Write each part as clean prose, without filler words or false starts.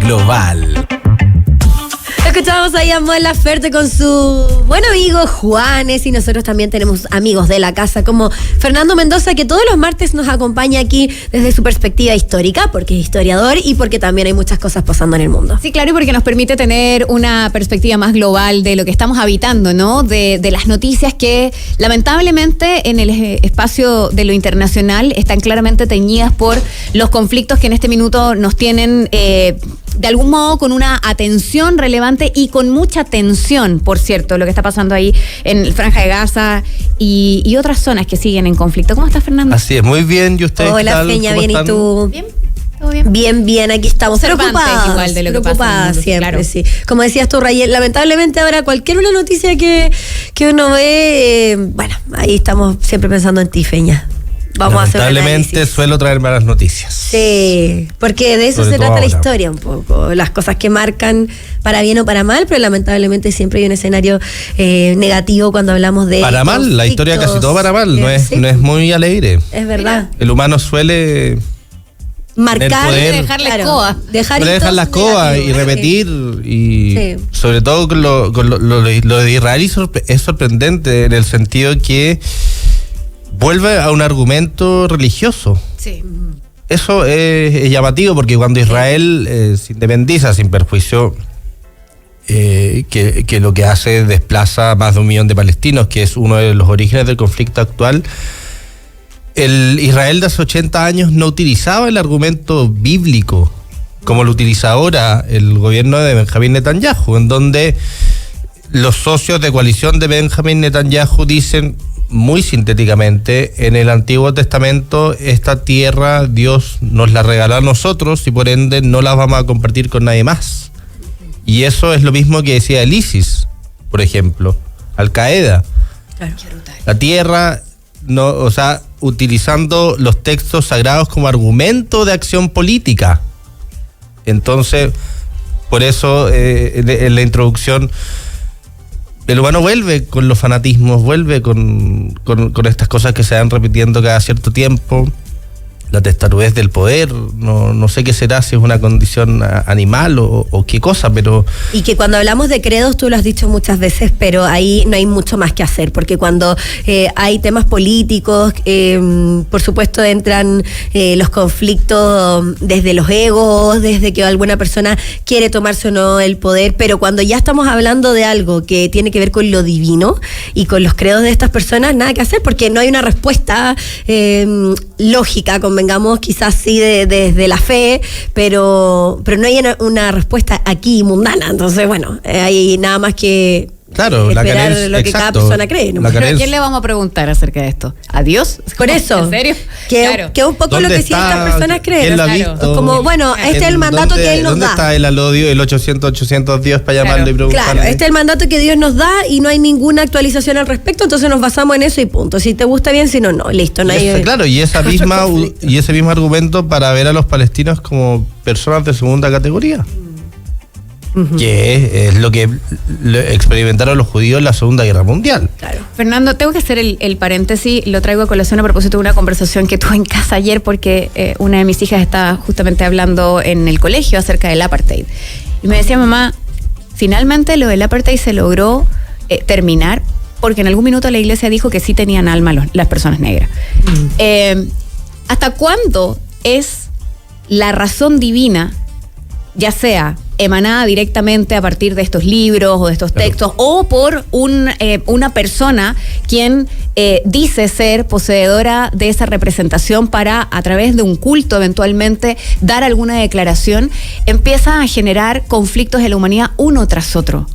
global. Escuchábamos ahí a Mon Laferte con su buen amigo Juanes, y nosotros también tenemos amigos de la casa como Fernando Mendoza, que todos los martes nos acompaña aquí desde su perspectiva histórica, porque es historiador y porque también hay muchas cosas pasando en el mundo. Sí, claro, y porque nos permite tener una perspectiva más global de lo que estamos habitando, ¿no? De las noticias que lamentablemente en el espacio de lo internacional están claramente teñidas por los conflictos que en este minuto nos tienen de algún modo con una atención relevante y con mucha tensión, por cierto, lo que está pasando ahí en el Franja de Gaza y otras zonas que siguen en conflicto. ¿Cómo estás, Fernando? Así es, muy bien. ¿Y usted? Hola, Peña, bien, ¿y tú? ¿Bien? ¿Todo bien? Bien, aquí estamos. Preocupadas igual de lo que pasa en el mundo, siempre, claro. sí. Como decías tú, Rayel, lamentablemente ahora cualquier una noticia que uno ve, bueno, ahí estamos siempre pensando en ti, Feña. Vamos a hacer un lamentablemente análisis. suelo traer malas noticias. Sí, porque de eso Sobre se todo trata la ahora. historia un poco, las cosas que marcan para bien o para mal, pero lamentablemente siempre hay un escenario negativo cuando hablamos de Para mal, la historia casi todo para mal, no es muy alegre. Es verdad. El humano suele Marcar, poder. Dejar la escoba. dejar la escoba y repetir, y Sí. sobre todo con lo de Israel es sorprendente en el sentido que vuelve a un argumento religioso. Sí. Eso es llamativo porque cuando Israel se independiza sin perjuicio, que lo que hace es desplaza a más de 1 millón de palestinos, que es uno de los orígenes del conflicto actual. El Israel de hace 80 años no utilizaba el argumento bíblico como lo utiliza ahora el gobierno de Benjamín Netanyahu, en donde los socios de coalición de Benjamín Netanyahu dicen muy sintéticamente: en el Antiguo Testamento esta tierra Dios nos la regaló a nosotros y por ende no la vamos a compartir con nadie más. Y eso es lo mismo que decía el ISIS, por ejemplo, Al-Qaeda. Claro. La tierra, no, o sea, utilizando los textos sagrados como argumento de acción política. Entonces, por eso en la introducción, el humano vuelve con los fanatismos, vuelve con estas cosas que se van repitiendo cada cierto tiempo. La testarudez del poder, no sé qué será, si es una condición animal o qué cosa, pero... Y que cuando hablamos de credos, tú lo has dicho muchas veces, pero ahí no hay mucho más que hacer, porque cuando hay temas políticos, por supuesto entran los conflictos desde los egos, desde que alguna persona quiere tomarse o no el poder, pero cuando ya estamos hablando de algo que tiene que ver con lo divino y con los credos de estas personas, nada que hacer, porque no hay una respuesta lógica, convengamos, quizás sí desde la fe, pero no hay una respuesta aquí mundana. Entonces, bueno, hay nada más que claro, esperar la lo que cada persona cree, ¿no? ¿Pero a quién le vamos a preguntar acerca de esto? ¿A Dios? Por eso. ¿En serio? Que un poco lo que sí estas personas creen. ¿Quién lo ha Claro. visto? Como, bueno, este es el mandato que Él nos ¿Dónde da. está el alodio, el 800 Dios para llamarlo y preguntarle? Claro, este es el mandato que Dios nos da y no hay ninguna actualización al respecto, entonces nos basamos en eso y punto. Si te gusta bien, si no, no. Listo, no hay... Claro, y ese mismo argumento para ver a los palestinos como personas de segunda categoría. Que es lo que experimentaron los judíos en la Segunda Guerra Mundial. Claro. Fernando, tengo que hacer el paréntesis, lo traigo a colación a propósito de una conversación que tuve en casa ayer porque una de mis hijas estaba justamente hablando en el colegio acerca del apartheid. Y me decía: mamá, finalmente lo del apartheid se logró terminar porque en algún minuto la iglesia dijo que sí tenían alma las personas negras. ¿Hasta cuándo es la razón divina, ya sea emanada directamente a partir de estos libros o de estos textos, o por una persona quien dice ser poseedora de esa representación para, a través de un culto eventualmente, dar alguna declaración, empieza a generar conflictos en la humanidad uno tras otro?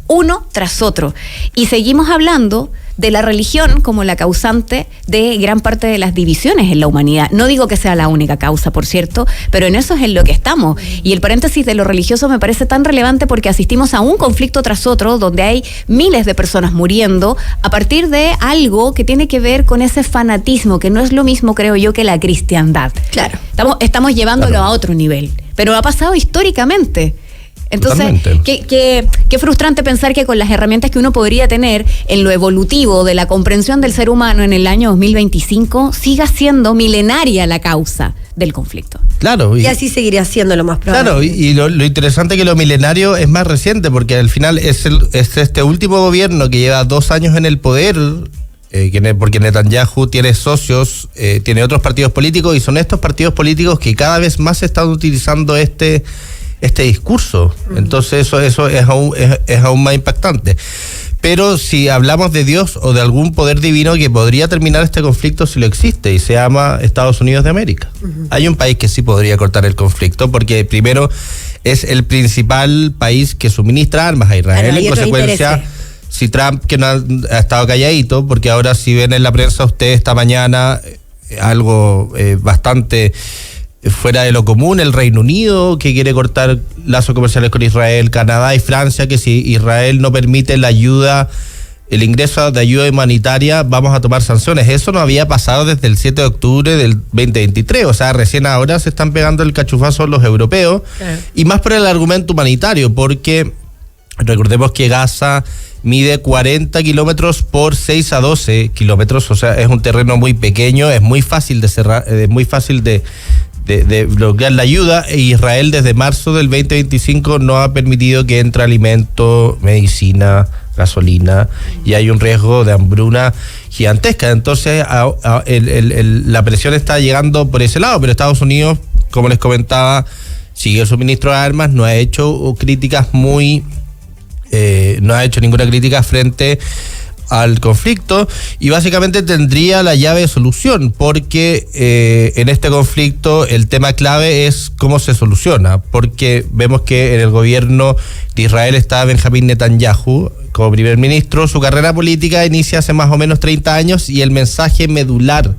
Y seguimos hablando de la religión como la causante de gran parte de las divisiones en la humanidad. No digo que sea la única causa, por cierto, pero en eso es en lo que estamos. Y el paréntesis de lo religioso me parece tan relevante porque asistimos a un conflicto tras otro donde hay miles de personas muriendo a partir de algo que tiene que ver con ese fanatismo, que no es lo mismo, creo yo, que la cristiandad. Claro. Estamos llevándolo a otro nivel, pero ha pasado históricamente. Entonces, qué frustrante pensar que con las herramientas que uno podría tener en lo evolutivo de la comprensión del ser humano en el año 2025 siga siendo milenaria la causa del conflicto. Claro. Y así seguiría siendo lo más probable. Claro, y lo interesante es que lo milenario es más reciente, porque al final es este último gobierno que lleva 2 años en el poder, porque Netanyahu tiene socios, tiene otros partidos políticos, y son estos partidos políticos que cada vez más están utilizando este discurso. Entonces eso es aún más impactante. Pero si hablamos de Dios o de algún poder divino que podría terminar este conflicto, si lo existe, y se llama Estados Unidos de América. Hay un país que sí podría cortar el conflicto, porque primero es el principal país que suministra armas a Israel. En consecuencia, si Trump, que no ha estado calladito, porque ahora si ven en la prensa usted esta mañana algo bastante fuera de lo común, el Reino Unido, que quiere cortar lazos comerciales con Israel, Canadá y Francia, que si Israel no permite la ayuda, el ingreso de ayuda humanitaria, vamos a tomar sanciones. Eso no había pasado desde el 7 de octubre del 2023, o sea, recién ahora se están pegando el cachufazo los europeos, y más por el argumento humanitario, porque recordemos que Gaza mide 40 kilómetros por 6 a 12 kilómetros, o sea, es un terreno muy pequeño, es muy fácil de cerrar, es muy fácil de bloquear la ayuda, e Israel desde marzo del 2025 no ha permitido que entre alimento, medicina, gasolina, y hay un riesgo de hambruna gigantesca. Entonces la presión está llegando por ese lado, pero Estados Unidos, como les comentaba, sigue el suministro de armas, no ha hecho críticas no ha hecho ninguna crítica frente al conflicto, y básicamente tendría la llave de solución, porque en este conflicto el tema clave es cómo se soluciona, porque vemos que en el gobierno de Israel está Benjamín Netanyahu como primer ministro. Su carrera política inicia hace más o menos 30 años, y el mensaje medular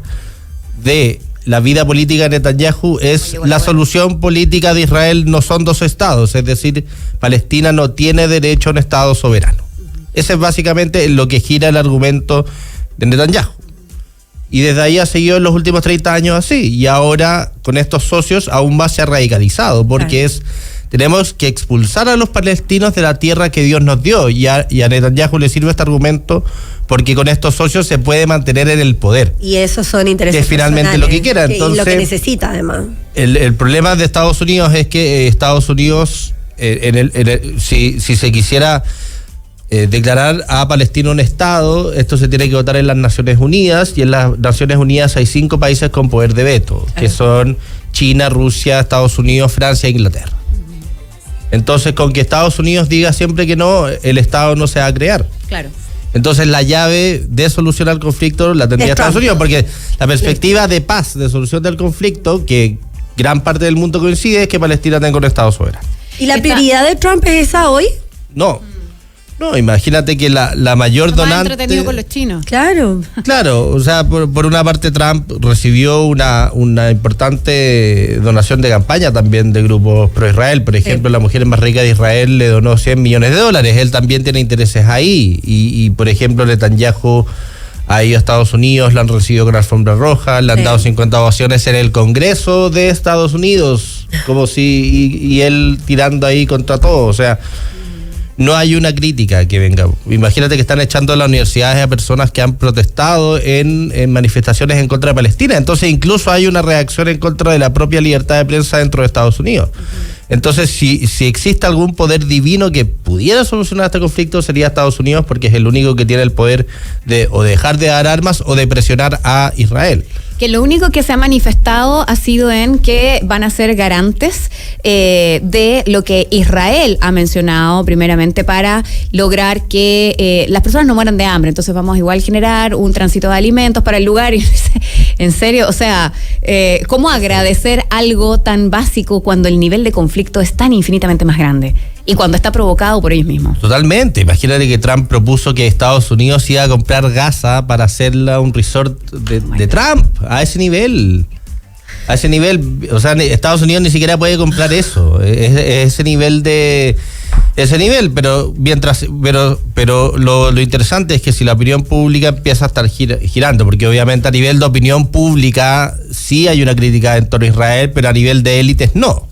de la vida política de Netanyahu es: la solución política de Israel no son 2 estados, es decir, Palestina no tiene derecho a un estado soberano. Ese es básicamente lo que gira el argumento de Netanyahu. Y desde ahí ha seguido en los últimos 30 años así. Y ahora, con estos socios, aún más se ha radicalizado, porque tenemos que expulsar a los palestinos de la tierra que Dios nos dio. Y a Netanyahu le sirve este argumento porque con estos socios se puede mantener en el poder. Y esos son intereses que es finalmente lo que quiera. Entonces, y lo que necesita, además. El problema de Estados Unidos es que Estados Unidos, si se quisiera declarar a Palestina un estado, esto se tiene que votar en las Naciones Unidas, y en las Naciones Unidas hay 5 países con poder de veto, que son China, Rusia, Estados Unidos, Francia e Inglaterra. Entonces, con que Estados Unidos diga siempre que no, el estado no se va a crear. Claro. Entonces, la llave de solucionar el conflicto la tendría Estados Unidos, porque la perspectiva de paz, de solución del conflicto, que gran parte del mundo coincide, es que Palestina tenga un estado soberano. ¿Y la prioridad de Trump es esa hoy? No, imagínate que la mayor donante... entretenido con los chinos. Claro, o sea, por una parte Trump recibió una importante donación de campaña también de grupos pro-Israel. Por ejemplo, la mujer más rica de Israel le donó $100 millones. Él también tiene intereses ahí. Y por ejemplo, Netanyahu ha ido a Estados Unidos, lo han recibido con alfombra roja, le han dado 50 ovaciones en el Congreso de Estados Unidos, como si... y él tirando ahí contra todo, o sea... No hay una crítica que venga. Imagínate que están echando a las universidades a personas que han protestado en manifestaciones en contra de Palestina. Entonces, incluso hay una reacción en contra de la propia libertad de prensa dentro de Estados Unidos. Entonces, si existe algún poder divino que pudiera solucionar este conflicto, sería Estados Unidos, porque es el único que tiene el poder de o dejar de dar armas o de presionar a Israel. Que lo único que se ha manifestado ha sido en que van a ser garantes de lo que Israel ha mencionado primeramente para lograr que las personas no mueran de hambre. Entonces vamos igual a generar un tránsito de alimentos para el lugar. En serio, o sea, ¿cómo agradecer algo tan básico cuando el nivel de conflicto es tan infinitamente más grande? Y cuando está provocado por ellos mismos. Totalmente. Imagínate que Trump propuso que Estados Unidos iba a comprar Gaza para hacerla un resort de Trump. A ese nivel. O sea, Estados Unidos ni siquiera puede comprar eso. Ese nivel, pero lo interesante es que si la opinión pública empieza a estar girando, porque obviamente a nivel de opinión pública sí hay una crítica en torno a Israel, pero a nivel de élites no.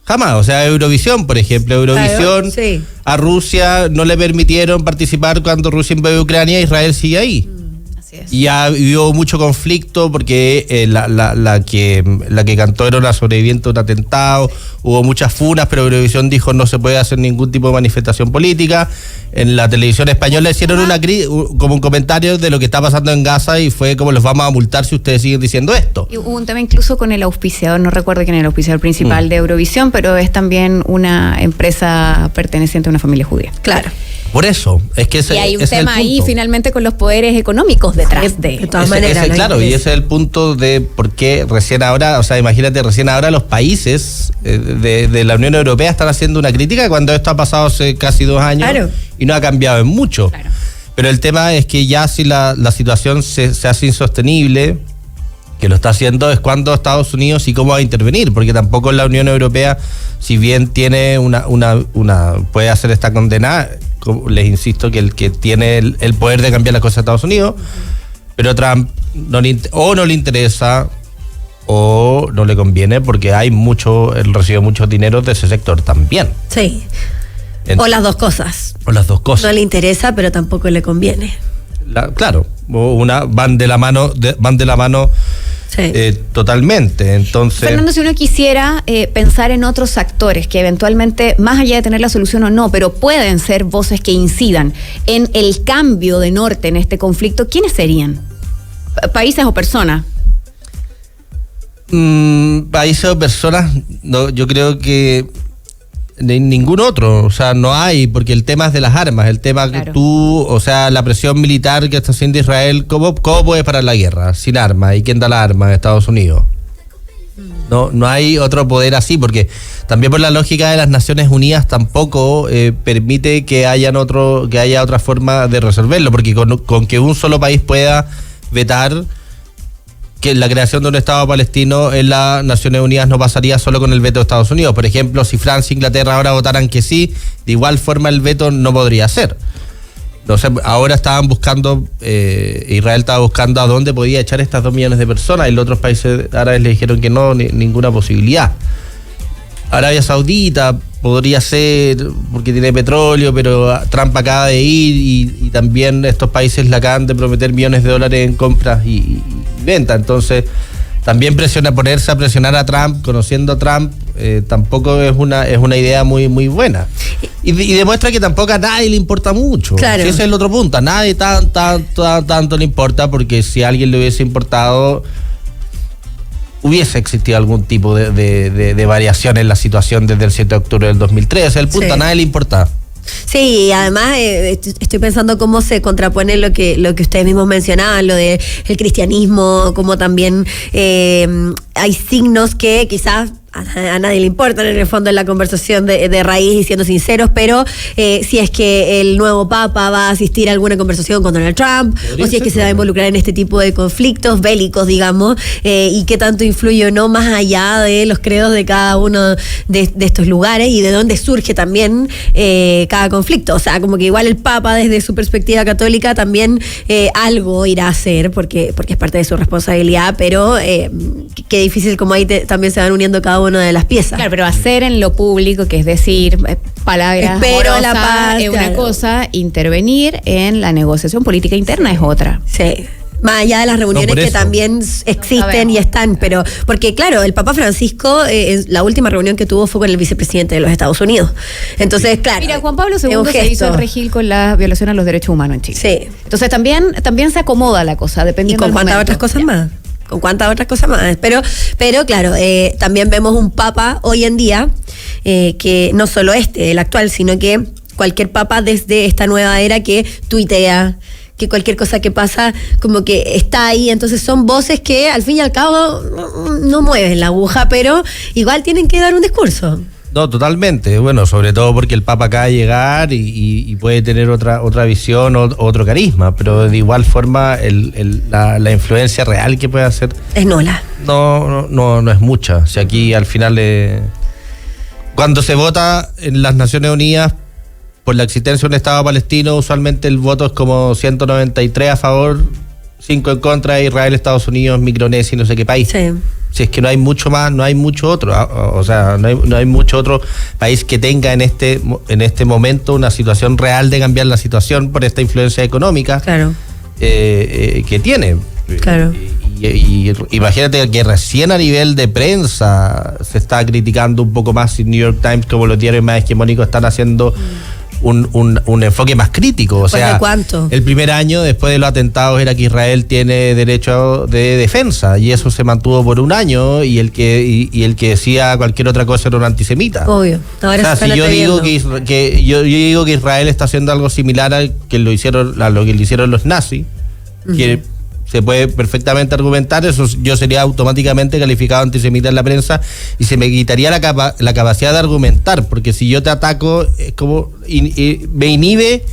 Jamás. O sea, Eurovisión, por ejemplo. Eurovisión, sí. A Rusia no le permitieron participar cuando Rusia invadió Ucrania, Israel sigue ahí. Así es. Y hubo mucho conflicto porque la que cantó era una sobreviviente de un atentado, hubo muchas funas, pero Eurovisión dijo no se puede hacer ningún tipo de manifestación política. En la televisión española hicieron como un comentario de lo que está pasando en Gaza y fue como los vamos a multar si ustedes siguen diciendo esto. Y hubo un tema incluso con el auspiciador, no recuerdo quién era el auspiciador principal de Eurovisión, pero es también una empresa perteneciente a una familia judía. Claro. Por eso, es que y hay un tema ahí finalmente con los poderes económicos detrás de todas maneras. Claro, y ese es el punto de por qué recién ahora, o sea, imagínate, recién ahora los países de la Unión Europea están haciendo una crítica cuando esto ha pasado hace casi 2 años. Claro. Y no ha cambiado en mucho. Claro. Pero el tema es que ya si la situación se hace insostenible, que lo está haciendo, es cuando Estados Unidos y cómo va a intervenir, porque tampoco la Unión Europea, si bien tiene puede hacer esta condena, les insisto que el que tiene el poder de cambiar las cosas de Estados Unidos, pero Trump no le interesa o no le conviene porque él recibe mucho dinero de ese sector también. Sí. O las dos cosas. No le interesa, pero tampoco le conviene. Claro, van de la mano. Sí. Totalmente. Entonces, Fernando, si uno quisiera pensar en otros actores que eventualmente, más allá de tener la solución o no, pero pueden ser voces que incidan en el cambio de norte en este conflicto, ¿quiénes serían? ¿Países o personas? Países o personas, no, yo creo que ningún otro, o sea, no hay, porque el tema es de las armas, el tema claro. que o sea, la presión militar que está haciendo Israel, ¿cómo puede parar la guerra sin armas? ¿Y quién da las armas? Estados Unidos. No hay otro poder así, porque también por la lógica de las Naciones Unidas tampoco permite que haya otra forma de resolverlo, porque con que un solo país pueda vetar que la creación de un Estado palestino en las Naciones Unidas no pasaría solo con el veto de Estados Unidos. Por ejemplo, si Francia e Inglaterra ahora votaran que sí, de igual forma el veto no podría ser. No sé, ahora Israel estaba buscando a dónde podía echar estas 2 millones de personas y los otros países árabes le dijeron que no, ninguna posibilidad. Arabia Saudita podría ser porque tiene petróleo, pero Trump acaba de ir y también estos países le acaban de prometer millones de dólares en compras y venta. Entonces, también ponerse a presionar a Trump, conociendo a Trump, tampoco es una idea muy, muy buena. Y demuestra que tampoco a nadie le importa mucho. Claro. Ese es el otro punto. A nadie tanto le importa, porque si a alguien le hubiese importado, hubiese existido algún tipo de variación en la situación desde el 7 de octubre del 2003. El punto, sí. A nadie le importa. Sí, y además estoy pensando cómo se contrapone lo que ustedes mismos mencionaban, lo de el cristianismo, como también hay signos que quizás a nadie le importan en el fondo en la conversación de raíz, y siendo sinceros, pero si es que el nuevo Papa va a asistir a alguna conversación con Donald Trump, o si es que se va a involucrar en este tipo de conflictos bélicos, digamos, y qué tanto influye o no más allá de los credos de cada uno de estos lugares y de dónde surge también cada conflicto. O sea, como que igual el Papa desde su perspectiva católica también algo irá a hacer porque es parte de su responsabilidad, pero qué difícil como ahí también se van uniendo cada uno de las piezas. Claro, pero hacer en lo público, que es decir, palabras espero la paz, es claro. Una cosa, intervenir en la negociación política interna es otra. Sí. Más allá de las reuniones que también existen y están, pero porque claro, el Papa Francisco, la última reunión que tuvo fue con el vicepresidente de los Estados Unidos. Entonces, claro. Mira, Juan Pablo II se hizo el regil con la violación a los derechos humanos en Chile. Sí. Entonces también se acomoda la cosa, dependiendo del momento. ¿Y con cuántas otras cosas más? ¿Con cuántas otras cosas más? Pero claro, también vemos un papa hoy en día, que no solo el actual, sino que cualquier papa desde esta nueva era que tuitea, que cualquier cosa que pasa como que está ahí. Entonces son voces que al fin y al cabo no mueven la aguja, pero igual tienen que dar un discurso. No, totalmente. Bueno, sobre todo porque el Papa acaba de llegar y puede tener otra visión, otro carisma, pero de igual forma la influencia real que puede hacer es nula. No es mucha. O sea, aquí al final cuando se vota en las Naciones Unidas por la existencia de un Estado palestino, usualmente el voto es como 193 a favor, 5 en contra de Israel, Estados Unidos, Micronesia y no sé qué país. Sí. Si es que no hay mucho más, no hay mucho otro, o sea, no hay mucho otro país que tenga en este momento una situación real de cambiar la situación por esta influencia económica que tiene. Claro. Y imagínate que recién a nivel de prensa se está criticando un poco más, y New York Times, como los diarios más hegemónicos están haciendo un enfoque más crítico. O sea, ¿de cuánto? El primer año después de los atentados era que Israel tiene derecho de defensa, y eso se mantuvo por un año, y el que decía cualquier otra cosa era un antisemita. Obvio. Ahora o sea, si yo digo que yo digo que Israel está haciendo algo similar a lo que le hicieron los nazis, que se puede perfectamente argumentar, eso yo sería automáticamente calificado antisemita en la prensa y se me quitaría la capacidad de argumentar, porque si yo te ataco es como me inhibe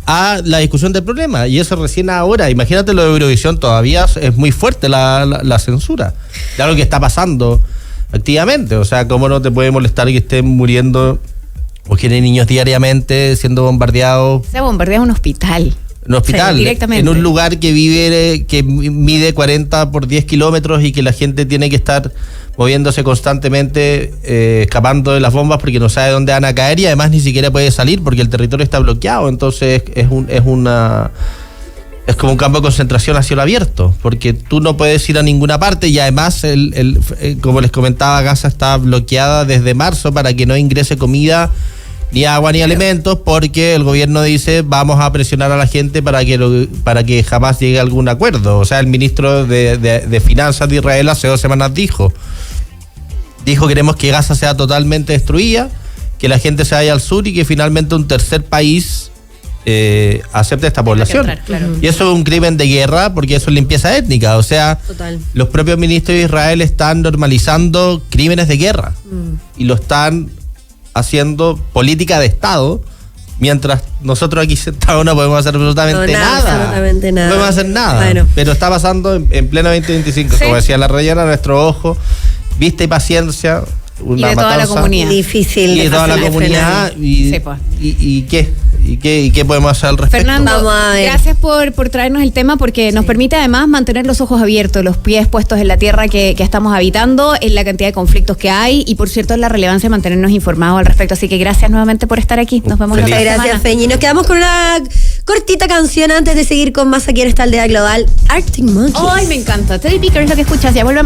a la discusión del problema, y eso recién ahora. Imagínate lo de Eurovisión, todavía es muy fuerte la censura de algo que está pasando activamente. O sea, ¿cómo no te puede molestar que estén muriendo o que hay niños diariamente siendo bombardeados? Se ha bombardeado un hospital. Un hospital, sí, directamente. En un lugar que mide 40 por 10 kilómetros y que la gente tiene que estar moviéndose constantemente, escapando de las bombas porque no sabe dónde van a caer, y además ni siquiera puede salir porque el territorio está bloqueado. Entonces es como un campo de concentración a cielo abierto, porque tú no puedes ir a ninguna parte, y además como les comentaba, Gaza está bloqueada desde marzo para que no ingrese comida, ni agua, ni alimentos, porque el gobierno dice vamos a presionar a la gente para que jamás llegue a algún acuerdo. O sea, el ministro de Finanzas de Israel hace 2 semanas dijo queremos que Gaza sea totalmente destruida, que la gente se vaya al sur y que finalmente un tercer país acepte esta población. Claro. Y eso es un crimen de guerra, porque eso es limpieza étnica. O sea, los propios ministros de Israel están normalizando crímenes de guerra y lo están haciendo política de Estado, mientras nosotros aquí sentados no podemos hacer absolutamente nada. No podemos hacer nada. Bueno. Pero está pasando en pleno 2025, como decía la Rayana, nuestro ojo, vista y paciencia. Y de toda la comunidad. Difícil. Y de toda la comunidad. ¿Y qué? ¿Y qué podemos hacer al respecto? Fernando, gracias por traernos el tema, porque nos permite además mantener los ojos abiertos, los pies puestos en la tierra que estamos habitando, en la cantidad de conflictos que hay, y por cierto en la relevancia de mantenernos informados al respecto. Así que gracias nuevamente por estar aquí. Nos vemos la próxima semana. Gracias, Feñi. Nos quedamos con una cortita canción antes de seguir con más aquí en esta aldea global, Arctic Monkeys. Ay, me encanta. Teddy Picker es lo que escuchas. Ya volvemos.